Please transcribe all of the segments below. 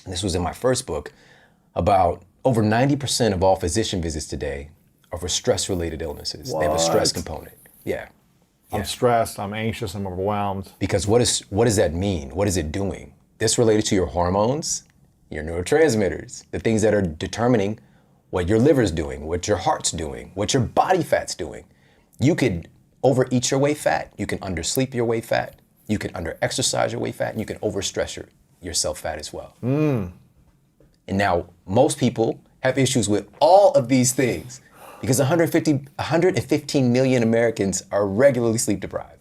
and this was in my first book, about over 90% of all physician visits today are for stress-related illnesses. They have a stress component. Yeah. I'm stressed, I'm anxious, I'm overwhelmed. Because what does that mean? What is it doing? This related to your hormones, your neurotransmitters, the things that are determining what your liver's doing, what your heart's doing, what your body fat's doing. You could overeat your way fat, you can undersleep your way fat, you can under-exercise your way fat, and you can overstress yourself fat as well. And now, most people have issues with all of these things because 115 million Americans are regularly sleep deprived.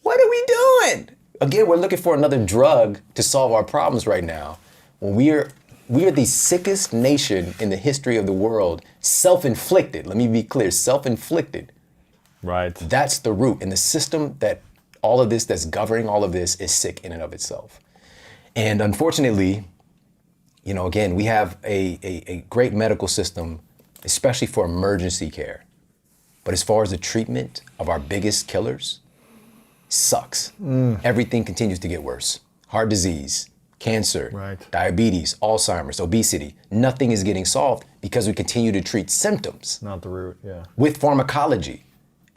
What are we doing? Again, we're looking for another drug to solve our problems right now. When we are the sickest nation in the history of the world, self-inflicted. Let me be clear, self-inflicted. Right. That's the root. And the system that all of this, that's governing all of this, is sick in and of itself. And unfortunately, you know, again, we have a great medical system, especially for emergency care. But as far as the treatment of our biggest killers, sucks. Everything continues to get worse. Heart disease, cancer, diabetes, Alzheimer's, obesity. Nothing is getting solved because we continue to treat symptoms. Not the root, yeah. With pharmacology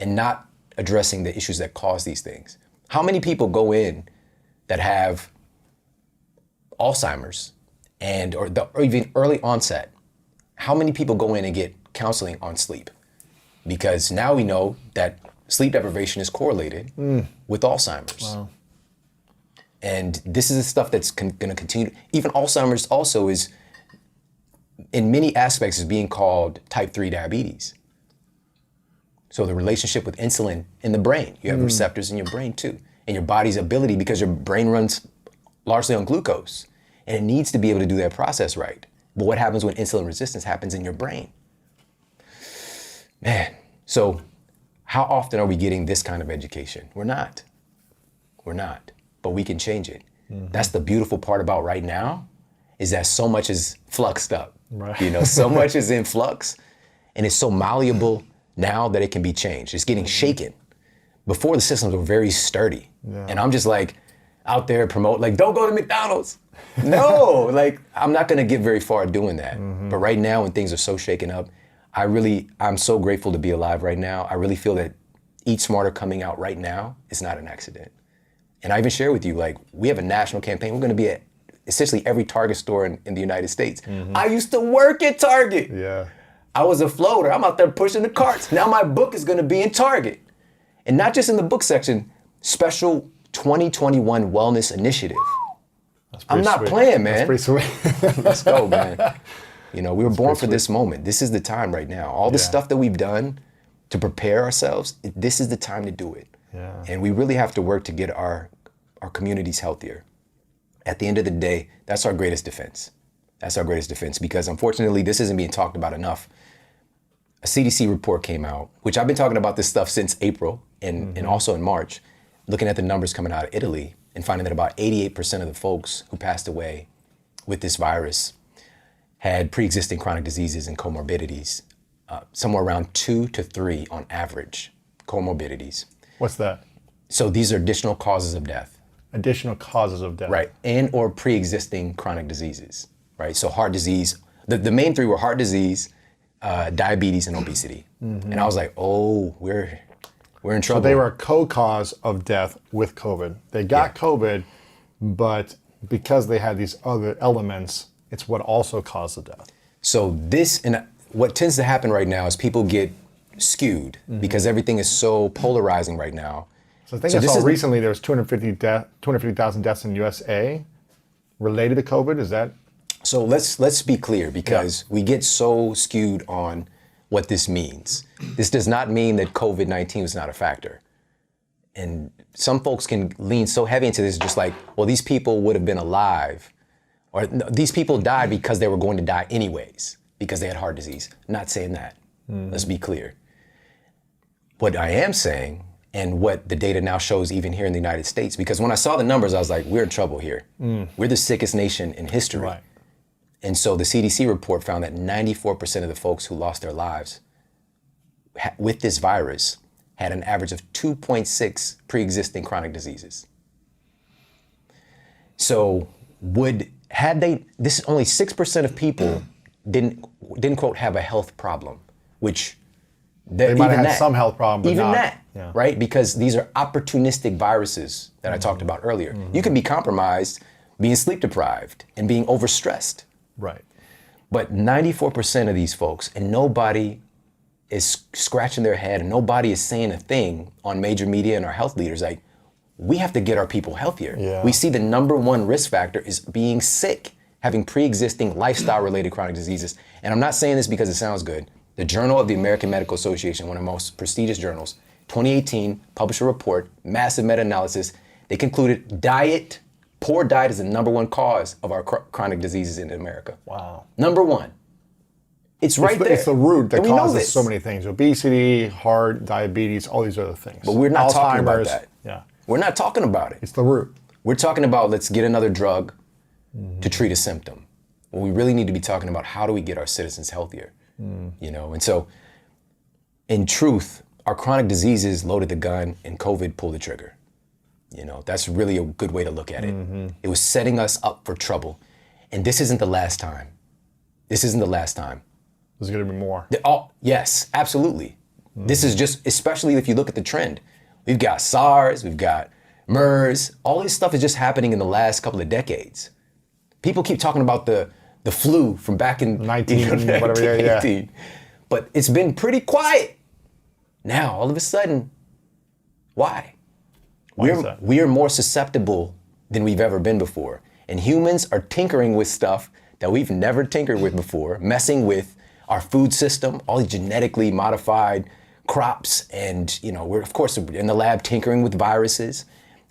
and not addressing the issues that cause these things. How many people go in that have Alzheimer's or even early onset? How many people go in and get counseling on sleep? Because now we know that sleep deprivation is correlated with Alzheimer's. Wow. And this is the stuff that's going to continue. Even Alzheimer's also is, in many aspects, is being called type 3 diabetes. So the relationship with insulin in the brain, you have receptors in your brain too, and your body's ability, because your brain runs largely on glucose, and it needs to be able to do that process right. But what happens when insulin resistance happens in your brain? Man, so how often are we getting this kind of education? We're not. We're not, but we can change it. That's the beautiful part about right now, is that so much is fluxed up. Right. You know, so much is in flux, and it's so malleable now that it can be changed. It's getting shaken. Before, the systems were very sturdy. Yeah. And I'm just like out there like, don't go to McDonald's. No, like, I'm not gonna get very far doing that. But right now, when things are so shaken up, I'm so grateful to be alive right now. I really feel that Eat Smarter coming out right now is not an accident. And I even share with you, like, we have a national campaign. We're gonna be at essentially every Target store in the United States. I used to work at Target. Yeah. I was a floater. I'm out there pushing the carts. Now my book is gonna be in Target. And not just in the book section, special 2021 wellness initiative. I'm not playing, man. That's pretty sweet. Let's go, man. You know, we were born for this moment. This is the time right now. All the stuff that we've done to prepare ourselves, this is the time to do it. Yeah. And we really have to work to get our communities healthier. At the end of the day, that's our greatest defense. That's our greatest defense, because unfortunately, this isn't being talked about enough. A CDC report came out, which I've been talking about this stuff since April and also in March, looking at the numbers coming out of Italy and finding that about 88% of the folks who passed away with this virus had pre-existing chronic diseases and comorbidities, somewhere around 2 to 3 on average comorbidities. What's that? So these are additional causes of death. Additional causes of death. Right, and or pre-existing chronic diseases, right? So heart disease, the main 3 were heart disease, diabetes, and obesity. And I was like, oh, we're in trouble. So they were a co-cause of death with COVID. They got COVID, but because they had these other elements, it's what also caused the death. So what tends to happen right now is people get skewed because everything is so polarizing right now. So I think I saw recently there was 250,000 deaths in USA related to COVID. Is that? So let's be clear, because we get so skewed on what this means. This does not mean that COVID-19 was not a factor. And some folks can lean so heavy into this, just like, well, these people would have been alive, or these people died because they were going to die anyways, because they had heart disease. I'm not saying that. Let's be clear. What I am saying, and what the data now shows even here in the United States, because when I saw the numbers, I was like, we're in trouble here. We're the sickest nation in history. Right. And so the CDC report found that 94% of the folks who lost their lives with this virus had an average of 2.6 pre-existing chronic diseases. So would this is only 6% of people didn't quote have a health problem, which They might have had some health problem, but even not. that, Yeah. right? Because these are opportunistic viruses that I talked about earlier. You can be compromised, being sleep deprived, and being overstressed. Right. But 94% of these folks, and nobody is scratching their head, and nobody is saying a thing on major media and our health leaders, like, we have to get our people healthier. Yeah. We see the number one risk factor is being sick, having pre-existing lifestyle-related chronic diseases. And I'm not saying this because it sounds good. The Journal of the American Medical Association, one of the most prestigious journals, 2018, published a report, massive meta-analysis. They concluded poor diet is the number one cause of our chronic diseases in America. Wow. Number one. It's right there. It's the root that And we know causes this. so many things. Obesity, heart, diabetes, all these other things. But we're not talking about Alzheimer's. that. Yeah. We're not talking about it. It's the root. We're talking about let's get another drug to treat a symptom. Well, we really need to be talking about how do we get our citizens healthier, you know? And so, in truth, our chronic diseases loaded the gun and COVID pulled the trigger. You know, that's really a good way to look at it. It was setting us up for trouble. And this isn't the last time. This isn't the last time. There's going to be more. Yes, absolutely. This is just, especially if you look at the trend. We've got SARS, we've got MERS. All this stuff is just happening in the last couple of decades. People keep talking about the flu from back in 1918. But it's been pretty quiet. Now, all of a sudden, why? is that? We are more susceptible than we've ever been before. And humans are tinkering with stuff that we've never tinkered with before, messing with our food system, all these genetically modified crops. And, you know, we're, of course, in the lab tinkering with viruses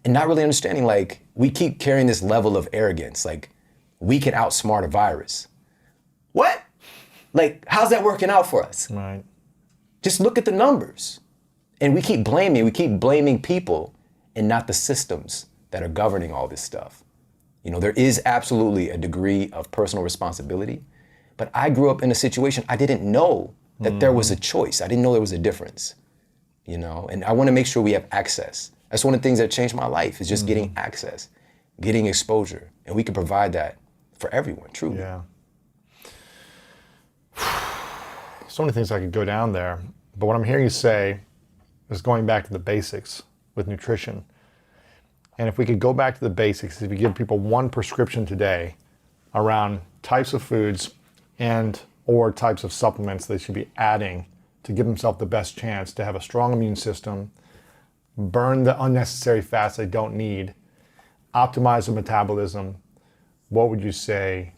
and not really understanding, like, we keep carrying this level of arrogance. Like, we can outsmart a virus. What? Like, how's that working out for us? Right. Just look at the numbers. And we keep blaming people and not the systems that are governing all this stuff. You know, there is absolutely a degree of personal responsibility, but I grew up in a situation I didn't know that there was a choice. I didn't know there was a difference, you know, and I want to make sure we have access. That's one of the things that changed my life is just getting access, getting exposure, and we can provide that for everyone, truly. Yeah. So many things I could go down there, but what I'm hearing you say is going back to the basics with nutrition. And if we could go back to the basics, if you give people one prescription today around types of foods and or types of supplements they should be adding to give themselves the best chance to have a strong immune system, burn the unnecessary fats they don't need, optimize the metabolism, what would you say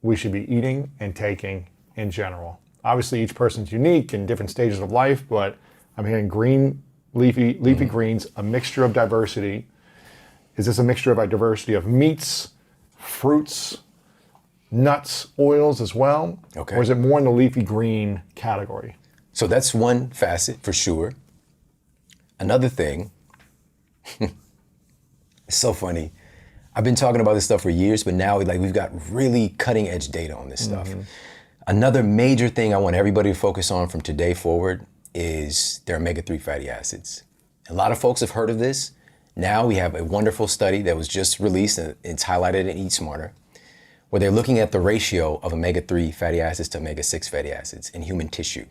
we should be eating and taking in general? Obviously, each person's unique in different stages of life, but I'm hearing green, leafy greens, a mixture of diversity. Is this a mixture of a diversity of meats, fruits, nuts, oils as well? Okay. Or is it more in the leafy green category? So that's one facet for sure. Another thing, it's so funny. I've been talking about this stuff for years, but now we've got really cutting edge data on this stuff. Another major thing I want everybody to focus on from today forward is their omega-3 fatty acids. A lot of folks have heard of this. Now we have a wonderful study that was just released, and it's highlighted in Eat Smarter, where they're looking at the ratio of omega-3 fatty acids to omega-6 fatty acids in human tissue.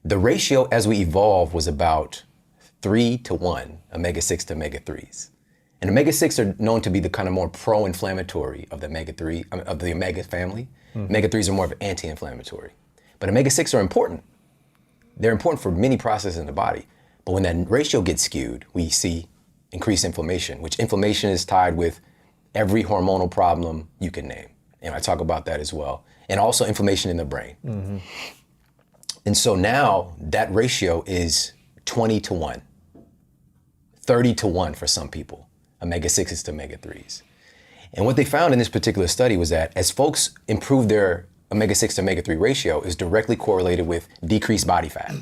The ratio as we evolved was about 3-to-1, omega-6 to omega-3s. And omega-6 are known to be the kind of more pro-inflammatory of the omega-3, of the omega family. Omega-3s are more of anti-inflammatory. But omega-6 are important. They're important for many processes in the body. But when that ratio gets skewed, we see increased inflammation, which inflammation is tied with every hormonal problem you can name. And I talk about that as well. And also inflammation in the brain. And so now that ratio is 20-to-1, 30-to-1 for some people, omega-6s to omega-3s. And what they found in this particular study was that as folks improve their omega-6 to omega-3 ratio is directly correlated with decreased body fat.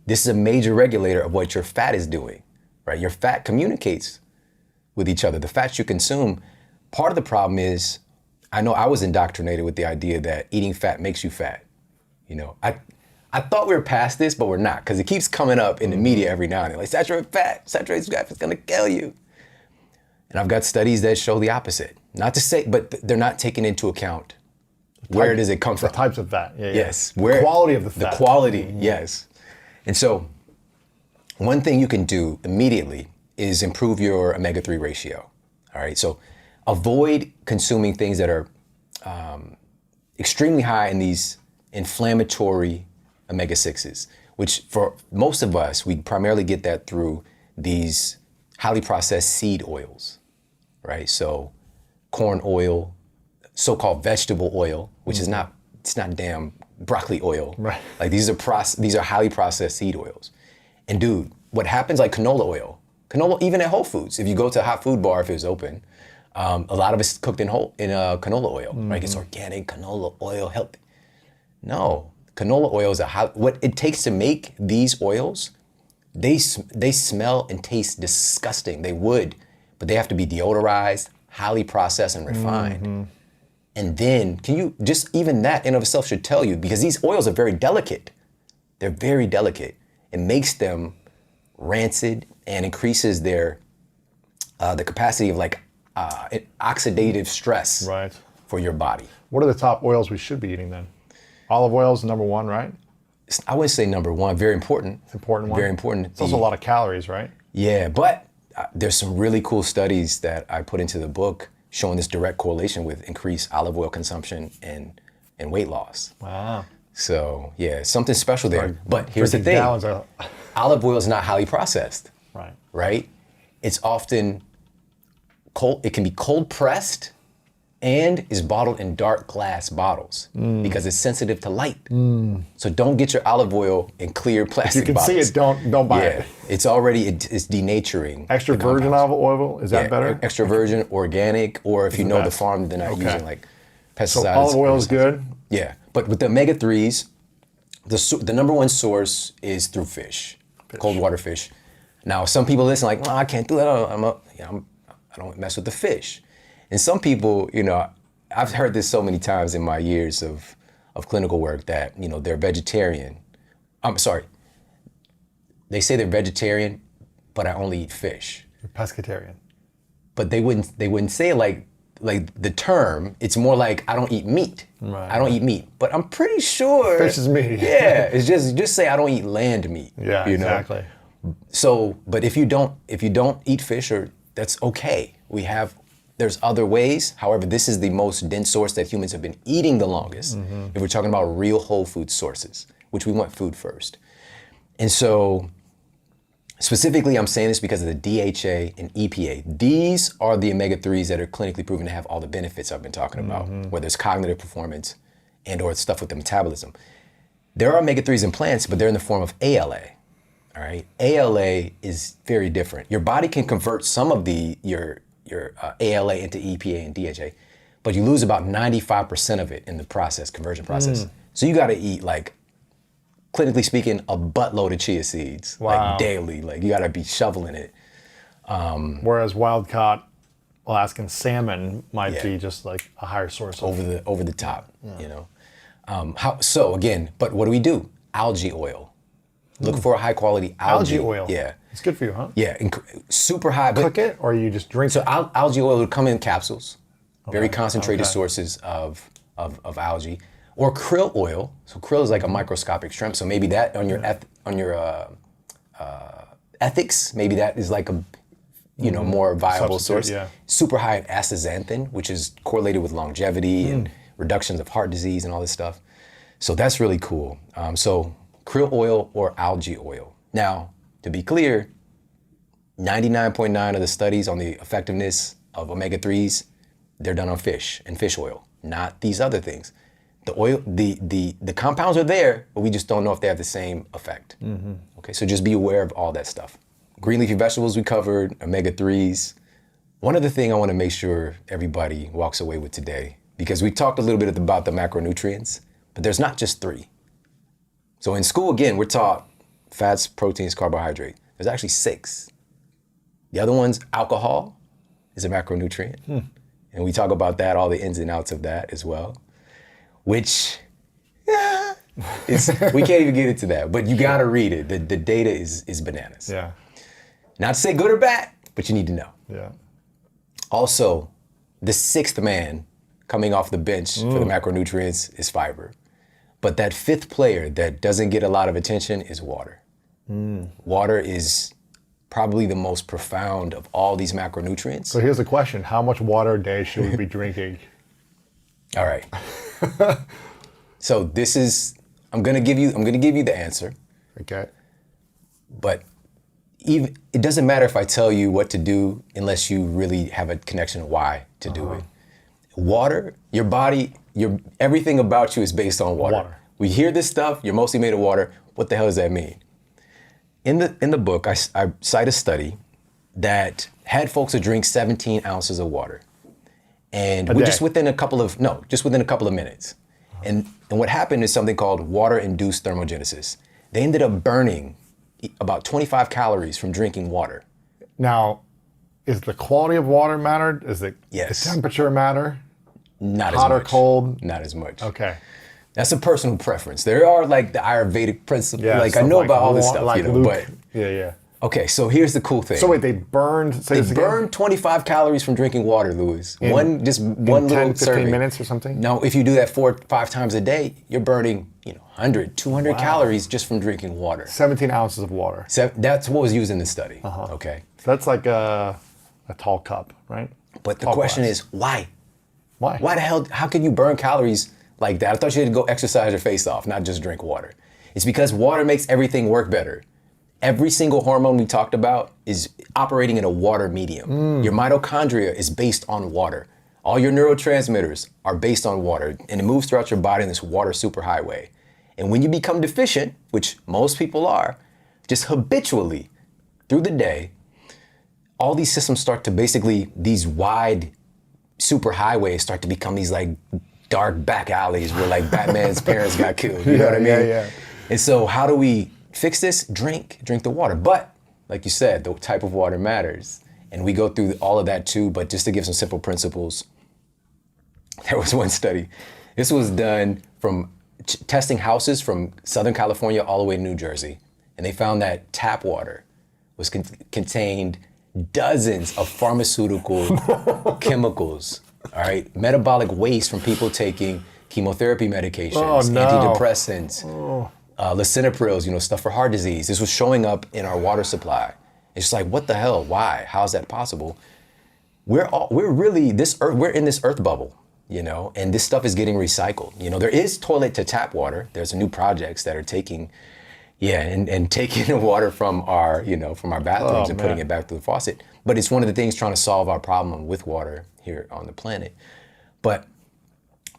This is a major regulator of what your fat is doing, right? Your fat communicates with each other. The fats you consume, part of the problem is, I know I was indoctrinated with the idea that eating fat makes you fat. You know, I thought we were past this, but we're not, because it keeps coming up in the media every now and then. Like, saturated fat is gonna kill you. And I've got studies that show the opposite. Not to say, but they're not taking into account where does it come from. The types of fat. Yeah, Yes. Yeah. The quality of the fat. The quality, yes. And so one thing you can do immediately is improve your omega-3 ratio. All right. So avoid consuming things that are extremely high in these inflammatory omega-6s, which for most of us, we primarily get that through these highly processed seed oils, right? So corn oil, so-called vegetable oil, which is not, it's not damn broccoli oil. Right. Like these are highly processed seed oils. And dude, what happens like canola oil, even at Whole Foods, if you go to a hot food bar, if it was open, a lot of it's cooked in canola oil, right? It's organic canola oil, healthy. No, canola oil is what it takes to make these oils. They smell and taste disgusting. They would, but they have to be deodorized, highly processed and refined. And then can you just, even that in of itself should tell you, because these oils are very delicate. They're very delicate. It makes them rancid and increases their the capacity of like oxidative stress for your body. What are the top oils we should be eating then? Olive oil is number one, right? I wouldn't say number one. Very important. It's important one. Very important. It's also a lot of calories, right? Yeah, but there's some really cool studies that I put into the book showing this direct correlation with increased olive oil consumption and weight loss. Wow. So yeah, something special there. But here's the thing. Olive oil is not highly processed. Right. Right? It's often cold. It can be cold pressed and is bottled in dark glass bottles because it's sensitive to light. So don't get your olive oil in clear plastic bottles. You can see it, don't buy it. It's already, it's denaturing. Extra virgin olive oil, is that better? Extra virgin, organic, or if you know the farm, they're not using like pesticides. So olive oil is good? Yeah, but with the omega-3s, the number one source is through fish, cold water fish. Now, some people listen like, I can't do that. I don't mess with the fish. And some people, I've heard this so many times in my years of clinical work that, they're vegetarian. I'm sorry. They say they're vegetarian, but I only eat fish. You're pescatarian. But they wouldn't say it like the term. It's more like I don't eat meat. Right. I don't eat meat. But I'm pretty sure fish is meat. Yeah. It's just say I don't eat land meat. Yeah, exactly. So, but if you don't eat fish, that's okay. There's other ways. However, this is the most dense source that humans have been eating the longest. If we're talking about real whole food sources, which we want food first. And so specifically, I'm saying this because of the DHA and EPA. These are the omega-3s that are clinically proven to have all the benefits I've been talking about, whether it's cognitive performance and or stuff with the metabolism. There are omega-3s in plants, but they're in the form of ALA. All right, ALA is very different. Your body can convert some of your ALA into EPA and DHA, but you lose about 95% of it in the conversion process. So you got to eat, like, clinically speaking, a buttload of chia seeds, like daily. Like you got to be shoveling it. Whereas wild-caught Alaskan salmon might be just like a higher source over the top. So again, but what do? Algae oil. Look for a high quality algae oil. Yeah. It's good for you, huh? Yeah, super high. Cook it or you just drink it? So algae oil would come in capsules, very concentrated sources of algae, or krill oil. So krill is like a microscopic shrimp. So maybe that on your ethics, maybe that is like a more viable source. Yeah. Super high in astaxanthin, which is correlated with longevity and reductions of heart disease and all this stuff. So that's really cool. So krill oil or algae oil. Now, to be clear, 99.9% of the studies on the effectiveness of omega-3s, they're done on fish and fish oil, not these other things. The oil, the compounds are there, but we just don't know if they have the same effect. Okay, so just be aware of all that stuff. Green leafy vegetables we covered, omega-3s. One other thing I want to make sure everybody walks away with today, because we talked a little bit about the macronutrients, but there's not just 3. So in school, again, we're taught fats, proteins, carbohydrate. There's actually 6. The other one's alcohol is a macronutrient. And we talk about that, all the ins and outs of that as well, which we can't even get into that, but you gotta read it. The data is bananas. Yeah. Not to say good or bad, but you need to know. Yeah. Also, the sixth man coming off the bench for the macronutrients is fiber. But that fifth player that doesn't get a lot of attention is water. Water is probably the most profound of all these macronutrients. So here's the question. How much water a day should we be drinking? All right. So this is, I'm gonna give you the answer, Okay. but even it doesn't matter if I tell you what to do unless you really have a connection to why to do it. Water, your body, everything about you is based on water. We hear this stuff, you're mostly made of water. What the hell does that mean? In the book, I cite a study that had folks to drink 17 ounces of water. And just within a couple of minutes. And what happened is something called water-induced thermogenesis. They ended up burning about 25 calories from drinking water. Now, is the quality of water mattered? Is the temperature matter? Not Hot as much. or cold? Not as much. Okay. That's a personal preference. There are like the Ayurvedic principles. Yeah, like I know about all this stuff, like but yeah. okay. So here's the cool thing. So wait, they burned. They burned 25 calories from drinking water, Louis. One 10, little 15 serving. minutes or something. No, if you do that 4 or 5 times a day, you're burning 100, 200 calories just from drinking water. 17 ounces of water. So that's what was used in the study. Okay. So that's like a tall cup, right? But the Tall question glass. is why? Why? Why the hell? How can you burn calories like that? I thought you had to go exercise your face off, not just drink water. It's because water makes everything work better. Every single hormone we talked about is operating in a water medium. Your mitochondria is based on water. All your neurotransmitters are based on water, and it moves throughout your body in this water superhighway. And when you become deficient, which most people are, just habitually through the day, all these systems start to basically, these wide superhighways start to become these like dark back alleys where like Batman's parents got killed. You know what I mean? Yeah. And so how do we fix this? Drink the water. But like you said, the type of water matters. And we go through all of that too, but just to give some simple principles, there was one study. This was done from testing houses from Southern California all the way to New Jersey. And they found that tap water was contained dozens of pharmaceutical chemicals, all right? Metabolic waste from people taking chemotherapy medications, antidepressants, lisinoprils, stuff for heart disease. This was showing up in our water supply. It's just like, what the hell? Why? How is that possible? We're in this earth bubble, and this stuff is getting recycled. There is toilet to tap water. There's new projects that are taking taking the water from our bathrooms and putting it back through the faucet. But it's one of the things trying to solve our problem with water here on the planet. But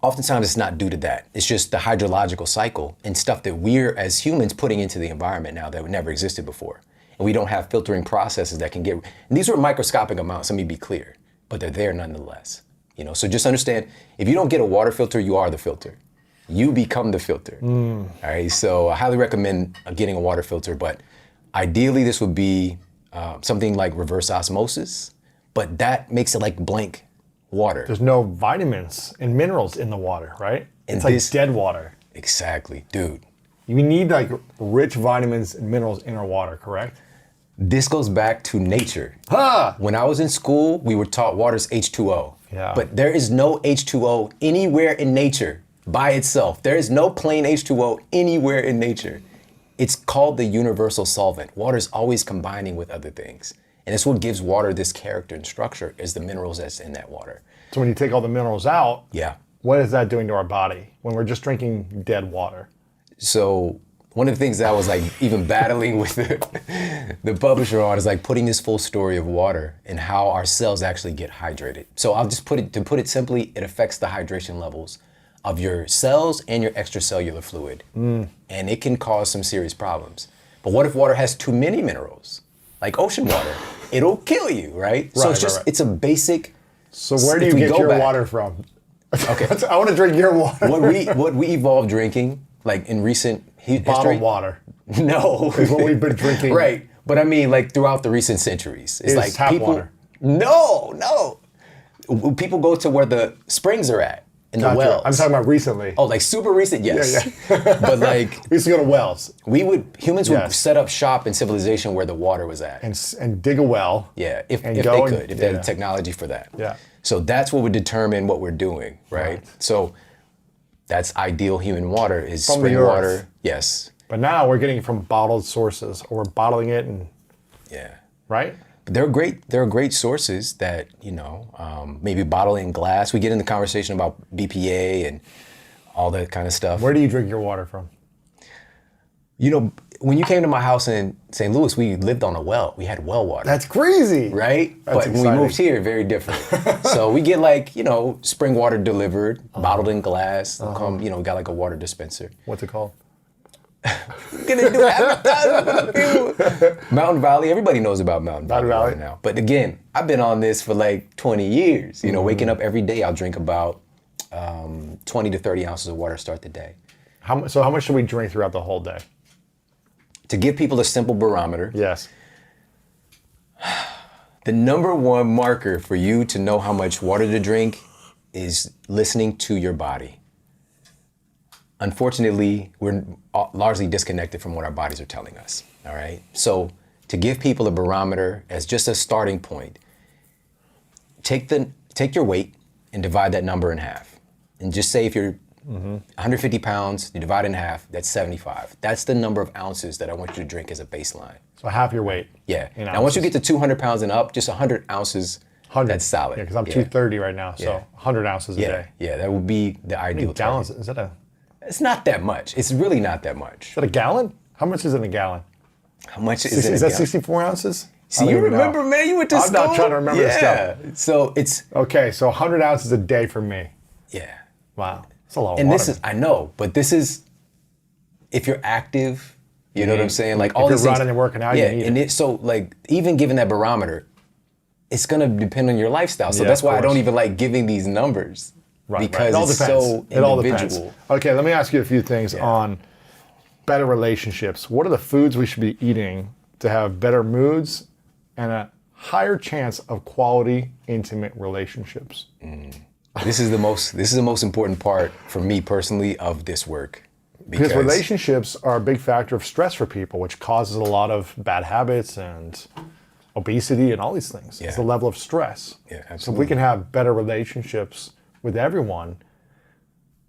oftentimes it's not due to that. It's just the hydrological cycle and stuff that we're as humans putting into the environment now that never existed before. And we don't have filtering processes that can and these were microscopic amounts, let me be clear, but they're there nonetheless. So just understand, if you don't get a water filter, you are the filter. You become the filter. All right, so I highly recommend getting a water filter, but ideally this would be something like reverse osmosis, but that makes it like blank water. There's no vitamins and minerals in the water, right? It's like dead water. Exactly, dude. We need like rich vitamins and minerals in our water, correct? This goes back to nature. When I was in school, we were taught water's H2O. Yeah. But there is no H2O anywhere in nature by itself. There is no plain H2O anywhere in nature. It's called the universal solvent. Water's always combining with other things. And it's what gives water this character and structure, is the minerals that's in that water. So when you take all the minerals out, Yeah. what is that doing to our body when we're just drinking dead water? So one of the things that I was like even battling with the publisher on is like putting this full story of water and how our cells actually get hydrated. So I'll just put it simply, it affects the hydration levels of your cells and your extracellular fluid. And it can cause some serious problems. But what if water has too many minerals? Like ocean water, it'll kill you, right? So it's just, it's a basic. So where do you get your water from? Okay. I want to drink your water. What we evolved drinking, like in recent history. Bottled water. No. Is what we've been drinking. Right. But I mean, like throughout the recent centuries. It's like tap people. Water. No. People go to where the springs are at. In the wells. I'm talking about recently. Oh, like super recent? Yes. Yeah. But like, we used to go to wells. Humans would set up shop in civilization where the water was at. And dig a well. Yeah, if they they had the technology for that. Yeah. So that's what would determine what we're doing, right? So that's ideal human water is From the spring earth. water. Yes. But now we're getting it from bottled sources, or we're bottling it, and Yeah. right? But there are great sources that, maybe bottle in glass. We get in the conversation about BPA and all that kind of stuff. Where do you drink your water from? When you came to my house in St. Louis, we lived on a well. We had well water. That's crazy. Right? That's But when we exciting. moved here, very different. So we get spring water delivered, bottled in glass. They'll come, we got like a water dispenser. What's it called? Gonna do advertising for people. Mountain Valley, everybody knows about Mountain Valley Valley. water now. But again, I've been on this for like 20 years. Waking up every day, I'll drink about 20 to 30 ounces of water to start the day. So how much should we drink throughout the whole day? To give people a simple barometer, Yes. the number one marker for you to know how much water to drink is listening to your body. Unfortunately, we're largely disconnected from what our bodies are telling us, all right? So to give people a barometer as just a starting point, take your weight and divide that number in half. And just say if you're 150 pounds, you divide it in half, that's 75. That's the number of ounces that I want you to drink as a baseline. So half your weight. Yeah. in Now, once you ounces. get to 200 pounds and up, just 100 ounces, 100. that's solid. Yeah, because I'm 230 right now, so Yeah. 100 ounces a Yeah, day. yeah, that would be the ideal Gallons? target. Is that a It's not that much. It's really not that much. gallon? How much is in a gallon? How much is it? Is that 64 ounces? See, I don't you even know. remember, man? You went to I'm school. not trying to remember this stuff. So it's Okay, so 100 ounces a day for me. yeah. Wow, that's a lot of And water. this is I know, but this is if you're active. You know what I'm saying? Like all you're these things. running and working out, you yeah, need and it. so like even given that barometer, it's gonna depend on your lifestyle. So Yeah, that's of why I don't course. even like giving these numbers because It all it's depends. so It all individual. depends. Okay, let me ask you a few things on better relationships. What are the foods we should be eating to have better moods and a higher chance of quality, intimate relationships? This is the most important part for me personally of this work. Because relationships are a big factor of stress for people, which causes a lot of bad habits and obesity and all these things. It's the level of stress. Yeah, So if absolutely. we can have better relationships with everyone,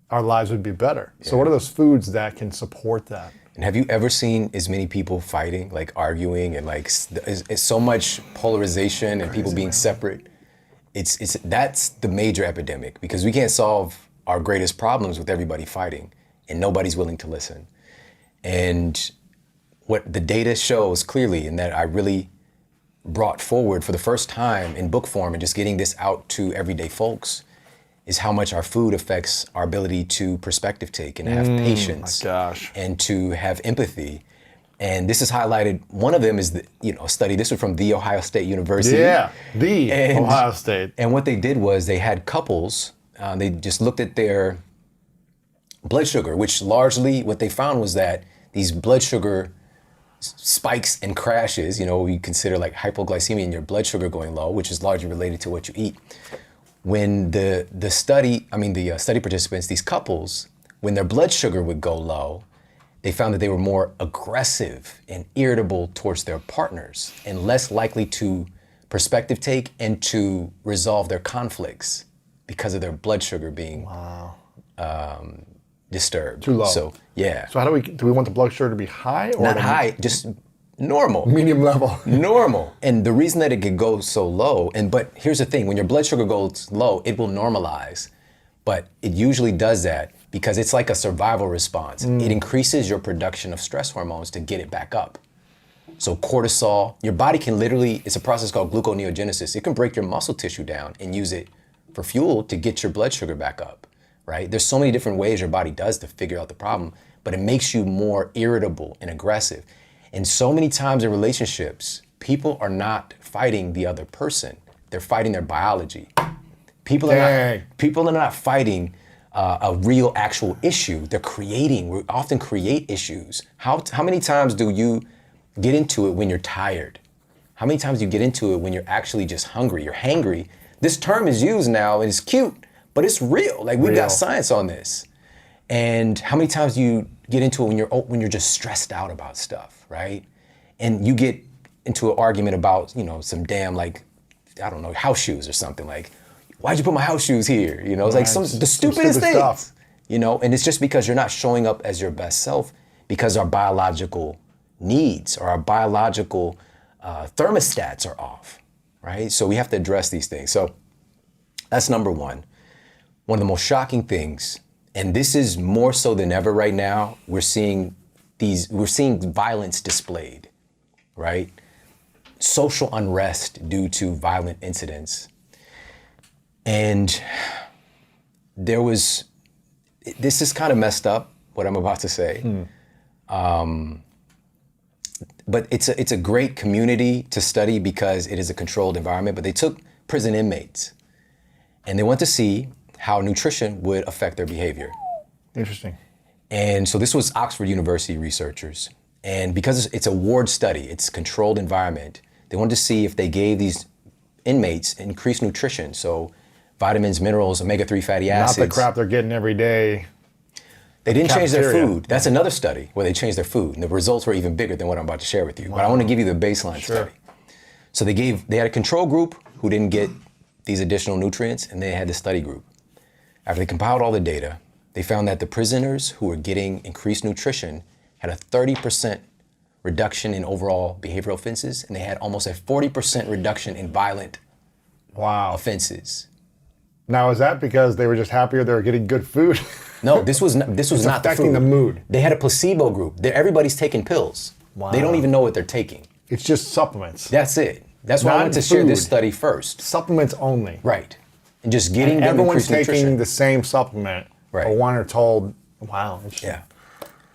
our lives would be better. So what are those foods that can support that? And have you ever seen as many people fighting, like arguing, and like it's so much polarization and people being separate? That's the major epidemic because we can't solve our greatest problems with everybody fighting and nobody's willing to listen. And what the data shows clearly, and that I really brought forward for the first time in book form and just getting this out to everyday folks, is how much our food affects our ability to perspective take and have patience gosh. and to have empathy. And this is highlighted. One of them is a study. This was from The Ohio State University. Yeah, the And- Ohio State. And what they did was they had couples. They just looked at their blood sugar, which largely what they found was that these blood sugar spikes and crashes. We consider like hypoglycemia and your blood sugar going low, which is largely related to what you eat. When the study participants, these couples, when their blood sugar would go low, they found that they were more aggressive and irritable towards their partners and less likely to perspective take and to resolve their conflicts because of their blood sugar being disturbed. Too low. So yeah, So how do we want the blood sugar to be high or not high, just normal. medium level? Normal. And the reason that it could go so low, but here's the thing, when your blood sugar goes low, it will normalize. But it usually does that because it's like a survival response. It increases your production of stress hormones to get it back up. So cortisol, your body can literally, it's a process called gluconeogenesis. It can break your muscle tissue down and use it for fuel to get your blood sugar back up, right? There's so many different ways your body does to figure out the problem, but it makes you more irritable and aggressive. And so many times in relationships, people are not fighting the other person. They're fighting their biology. People are not fighting a real actual issue. We often create issues. How many times do you get into it when you're tired? How many times do you get into it when you're actually just hungry? You're hangry. This term is used now and it's cute, but it's real. Like we've got science on this. And how many times do you get into it when you're just stressed out about stuff, right? And you get into an argument about, some damn house shoes or something. Like, why'd you put my house shoes here? You know, it's like the stupidest stupid things. Stuff. You know, and it's just because you're not showing up as your best self because our biological needs or our biological thermostats are off, right? So we have to address these things. So that's number one. One of the most shocking things, and this is more so than ever right now, we're seeing violence displayed, right? Social unrest due to violent incidents. And this is kind of messed up, what I'm about to say. But it's a great community to study because it is a controlled environment. But they took prison inmates and they went to see how nutrition would affect their behavior. Interesting. And so this was Oxford University researchers. And because it's a ward study, it's a controlled environment, they wanted to see if they gave these inmates increased nutrition. So vitamins, minerals, omega-3 fatty acids. Not the crap they're getting every day. They didn't change their Cafeteria. food. That's another study where they changed their food. And the results were even bigger than what I'm about to share with you. But I want to give you the baseline study. So they had a control group who didn't get these additional nutrients, and they had the study group. After they compiled all the data, they found that the prisoners who were getting increased nutrition had a 30% reduction in overall behavioral offenses, and they had almost a 40% reduction in violent offenses. Now, is that because they were just happier they were getting good food? No, this was not the food. Affecting the mood. They had a placebo group. Everybody's taking pills. Wow. They don't even know what they're taking. It's just supplements. That's it. That's why I wanted to share this study first. Supplements only. Right. And just getting them everyone's increased taking nutrition. the same supplement. Right. But one are told, wow. Yeah.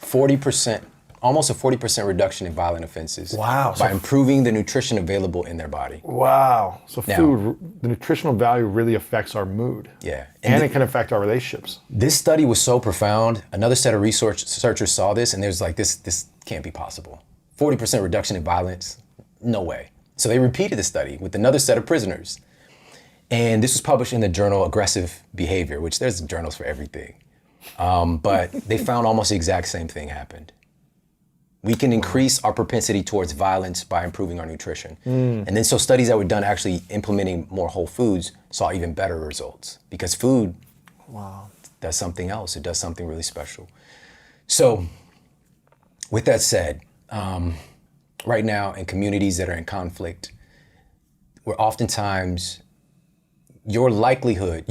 40%, almost a 40% reduction in violent offenses. Wow. By improving the nutrition available in their body. Wow. So food, the nutritional value really affects our mood. Yeah. And it can affect our relationships. This study was so profound. Another set of researchers saw this and there's like, this can't be possible. 40% reduction in violence, no way. So they repeated the study with another set of prisoners. And this was published in the journal Aggressive Behavior, which there's journals for everything. But they found almost the exact same thing happened. We can increase our propensity towards violence by improving our nutrition. And then so studies that were done actually implementing more whole foods saw even better results because food does something else. It does something really special. So with that said, right now in communities that are in conflict, where oftentimes your likelihood,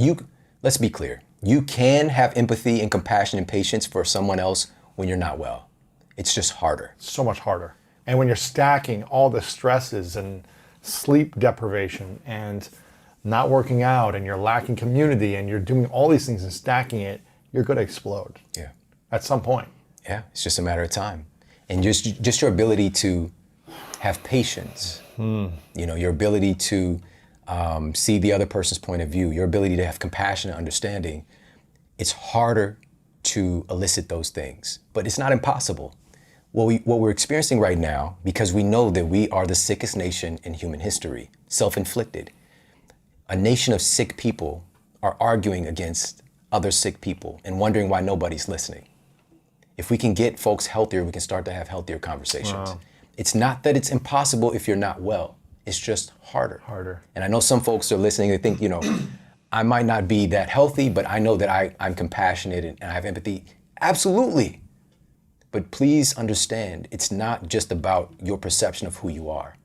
let's be clear, you can have empathy and compassion and patience for someone else when you're not well. It's just harder. So much harder. And when you're stacking all the stresses and sleep deprivation and not working out and you're lacking community and you're doing all these things and stacking it, you're going to explode. Yeah. At some point. Yeah, it's just a matter of time. And just your ability to have patience, your ability to see the other person's point of view, your ability to have compassion and understanding, it's harder to elicit those things, but it's not impossible. What we're experiencing right now, because we know that we are the sickest nation in human history, self-inflicted. A nation of sick people are arguing against other sick people and wondering why nobody's listening. If we can get folks healthier, we can start to have healthier conversations. Wow. It's not that it's impossible if you're not well. It's just harder. And I know some folks are listening, they think, I might not be that healthy, but I know that I'm compassionate and I have empathy. Absolutely. But please understand, it's not just about your perception of who you are.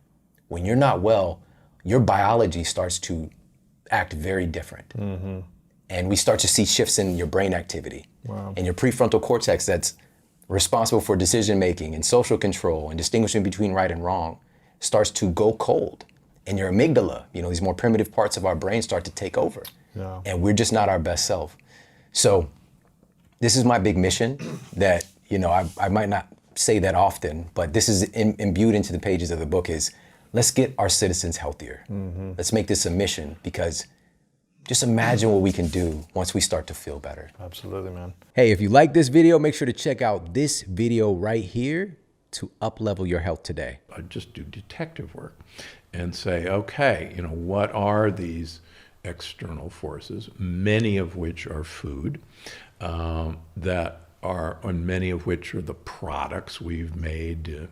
When you're not well, your biology starts to act very different. And we start to see shifts in your brain activity. And your prefrontal cortex that's responsible for decision making and social control and distinguishing between right and wrong starts to go cold. And your amygdala, these more primitive parts of our brain start to take over. And we're just not our best self. So this is my big mission that, I might not say that often, but this is imbued into the pages of the book is let's get our citizens healthier. Let's make this a mission because just imagine what we can do once we start to feel better. Absolutely, man. Hey, if you like this video, make sure to check out this video right here to up-level your health today. I just do detective work and say, okay, what are these external forces, many of which are food, and many of which are the products we've made